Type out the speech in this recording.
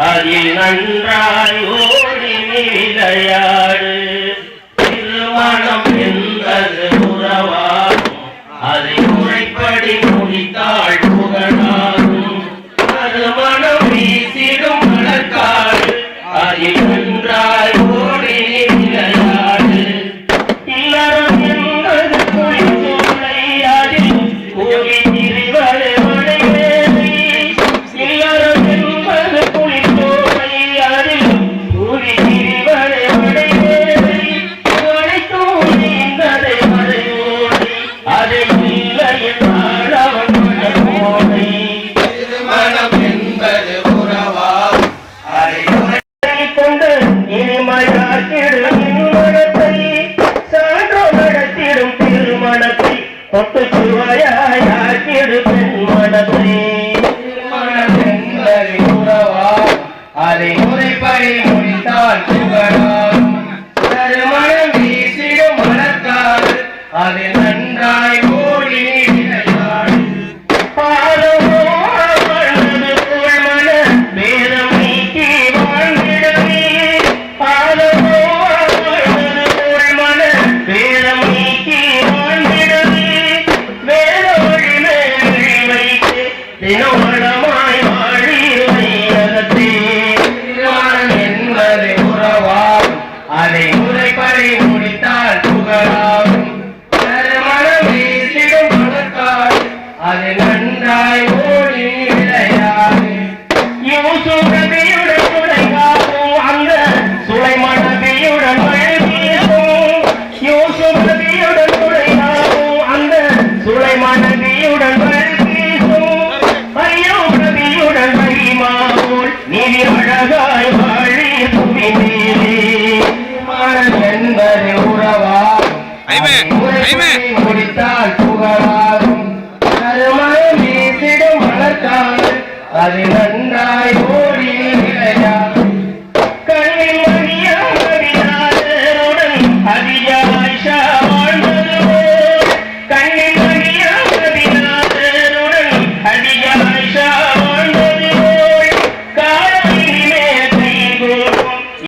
அதில் நன்றாய் ஓடி விளையாடு. திருமணம் என்பது உறவாகும், அதை முறைப்படி முடித்தாள் புகழாகும். மறுமணம் வீசிடும் மலர்காடு, அதில் நன்றாய் ஓடி விளையாடு. இல்லறம் என்பது குளிர்ச்சோலை, அதில் கூடி திரிவது மழைவேலை. இல்லறம் என்பது குளிர்ச்சோலை, அதில் கூடி திரிவது மழைவேலை. அனைத்தும் நீந்ததை மறைவோலை, அதை இல்லை என்றால் அவன் மனமோனை. திருமணம் என்பது உறவாகும், அதை கொண்டு இனிமையாக்கிடும் மனத்தை, சான்றோ நடத்திடும் திருமணத்தை, தொட்டு சுவையாக்கிடும் பெண்மணத்தை. திருமணம் என்பது உறவாகும், அதை முறைப்படி முடித்தால் புகழாகும். திருமணம் வீசிடும் மலர்காடு, அது நன்றாய் ஓடி விளையாடு. பாதமோ வாழ்வது புகழ்மன வேதம் நீக்கி வாழ்ந்திடவே. பாதமோ வாழ்வது புகழ்மன வேதம் நீக்கி வாழ்ந்திடவே. வேதொழி மேல் வைத்து தினவளமாய் வாழிவை அகத்தே. திருமணம் என்பது உறவாகும், அதை முறைப்படி முடித்தால் புகழாகும். திருமணம் வீசிடும் மலர்காடு, அது நன்றாய் ஓடி விளையாடு. யூசுப் நபியுடன் துணையாகும், அந்த சுலைமான் நபியுடன் மழை வீசும். யூசுப் நபியுடன் துணையாகும், அந்த சுலைமான் நபியுடன் மழை வீசும். ஐயூப் நபியுடன் மகிமாவோல் நீதி அழகாய் வாழி புவி மேலே. திருமணம் என்பது உறவாகும், முடித்தால் புகழாகும். திருமணம் வீசிடும் மலர்காடு, அது நன்றாய் ஓடி விளையாடு.